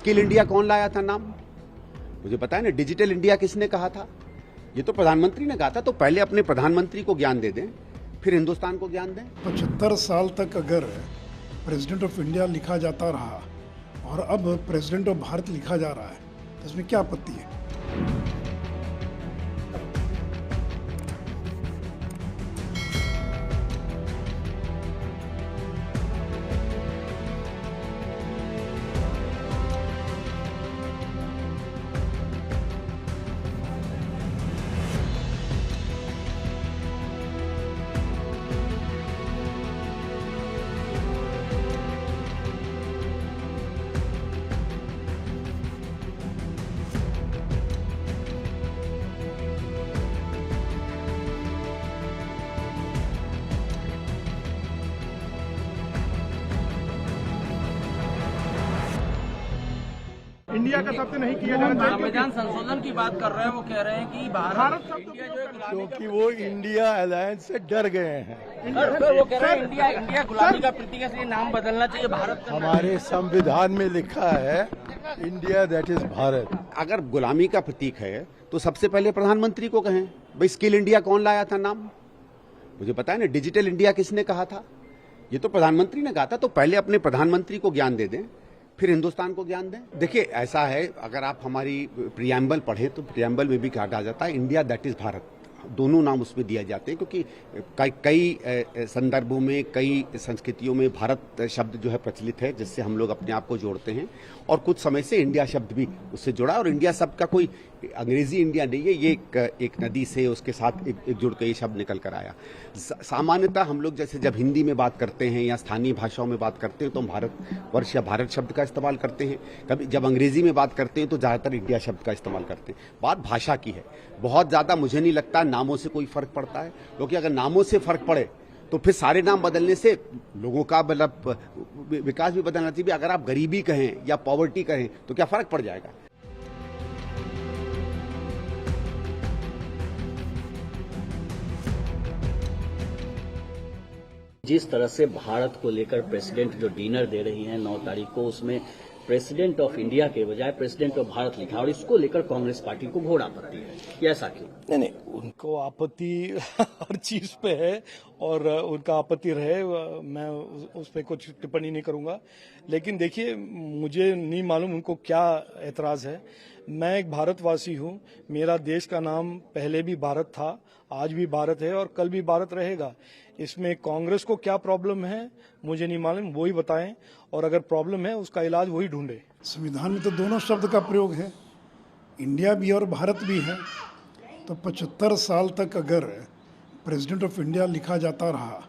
Skill India कौन लाया था नाम? मुझे पता है ना। डिजिटल इंडिया किसने कहा था? ये तो प्रधानमंत्री ने कहा था। तो पहले अपने प्रधानमंत्री को ज्ञान दे दें, फिर हिंदुस्तान को ज्ञान दें। 75 साल तक अगर प्रेसिडेंट ऑफ इंडिया लिखा जाता रहा और अब प्रेसिडेंट ऑफ भारत लिखा जा रहा है तो इसमें क्या आपत्ति है? इंडिया का शब्द नहीं किया जाना चाहिए संविधान संशोधन की बात कर रहे हैं। वो कह रहे हैं कि भारत इंडिया जो है गुलामी क्योंकि वो इंडिया अलायंस से डर गए हैं। का, वो कह रहे हैं इंडिया गुलामी का प्रतीक है, इसलिए नाम बदलना चाहिए भारत का। हमारे संविधान में लिखा है इंडिया दैट इज भारत। अगर गुलामी का प्रतीक है तो सबसे पहले प्रधानमंत्री को कहें, भाई स्किल इंडिया कौन लाया था नाम? मुझे पता है ना। डिजिटल इंडिया किसने कहा था? ये तो प्रधानमंत्री ने कहा था। तो पहले अपने प्रधानमंत्री को ज्ञान दे दें, फिर हिंदुस्तान को ज्ञान दें। देखिए ऐसा है, अगर आप हमारी प्रियम्बल पढ़ें तो प्रियम्बल में भी कहा जाता है इंडिया दैट इज भारत। दोनों नाम उसमें दिए जाते हैं क्योंकि कई संदर्भों में, कई संस्कृतियों में भारत शब्द जो है प्रचलित है, जिससे हम लोग अपने आप को जोड़ते हैं। और कुछ समय से इंडिया शब्द भी उससे जुड़ा है। और इंडिया शब्द का कोई अंग्रेजी इंडिया नहीं है, ये एक नदी से उसके साथ एक जुड़ के ये शब्द निकल कर आया। सामान्यतः हम लोग जैसे जब हिंदी में बात करते हैं या स्थानीय भाषाओं में बात करते हैं तो हम भारतवर्ष या भारत शब्द का इस्तेमाल करते हैं। कभी जब अंग्रेजी में बात करते हैं तो ज्यादातर इंडिया शब्द का इस्तेमाल करते हैं। बात भाषा की है। बहुत ज्यादा मुझे नहीं लगता नामों से कोई फर्क पड़ता है, क्योंकि अगर नामों से फर्क पड़े तो फिर सारे नाम बदलने से लोगों का मतलब विकास भी बदलना चाहिए। अगर आप गरीबी कहें या पॉवर्टी कहें तो क्या फर्क पड़ जाएगा? जिस तरह से भारत को लेकर प्रेसिडेंट जो डिनर दे रही हैं 9 तारीख को, उसमें प्रेसिडेंट ऑफ इंडिया के बजाय प्रेसिडेंट ऑफ भारत लिखा, और इसको लेकर कांग्रेस पार्टी को घोर आपत्ति है। ये ऐसा क्यों? नहीं, उनको आपत्ति हर चीज पे है और उनका आपत्ति रहे, मैं उस पर कुछ टिप्पणी नहीं करूंगा। लेकिन देखिए, मुझे नहीं मालूम उनको क्या एतराज है। मैं एक भारतवासी हूं। मेरा देश का नाम पहले भी भारत था, आज भी भारत है और कल भी भारत रहेगा। इसमें कांग्रेस को क्या प्रॉब्लम है मुझे नहीं मालूम, वो ही बताएं, और अगर प्रॉब्लम है उसका इलाज वही ढूंढे। संविधान में तो दोनों शब्द का प्रयोग है, इंडिया भी और भारत भी है। तो 75 साल तक अगर प्रेसिडेंट ऑफ इंडिया लिखा जाता रहा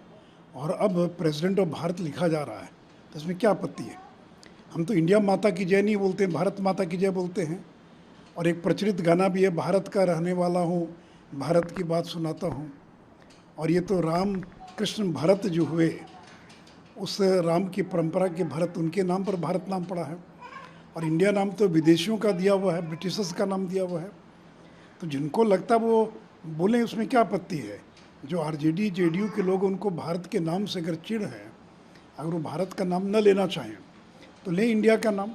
और अब प्रेसिडेंट ऑफ भारत लिखा जा रहा है तो इसमें क्या आपत्ति है? हम तो इंडिया माता की जय नहीं बोलते, भारत माता की जय बोलते हैं। और एक प्रचलित गाना भी है, भारत का रहने वाला हूँ, भारत की बात सुनाता हूँ। और ये तो राम कृष्ण भरत जो हुए, उस राम की परंपरा के भरत, उनके नाम पर भारत नाम पड़ा है। और इंडिया नाम तो विदेशियों का दिया हुआ है, ब्रिटिशर्स का नाम दिया हुआ है। तो जिनको लगता वो बोलें, उसमें क्या आपत्ति है? जो आरजेडी जेडीयू के लोग, उनको भारत के नाम से अगर चिढ़ है, अगर वो भारत का नाम न लेना चाहें तो लें इंडिया का नाम।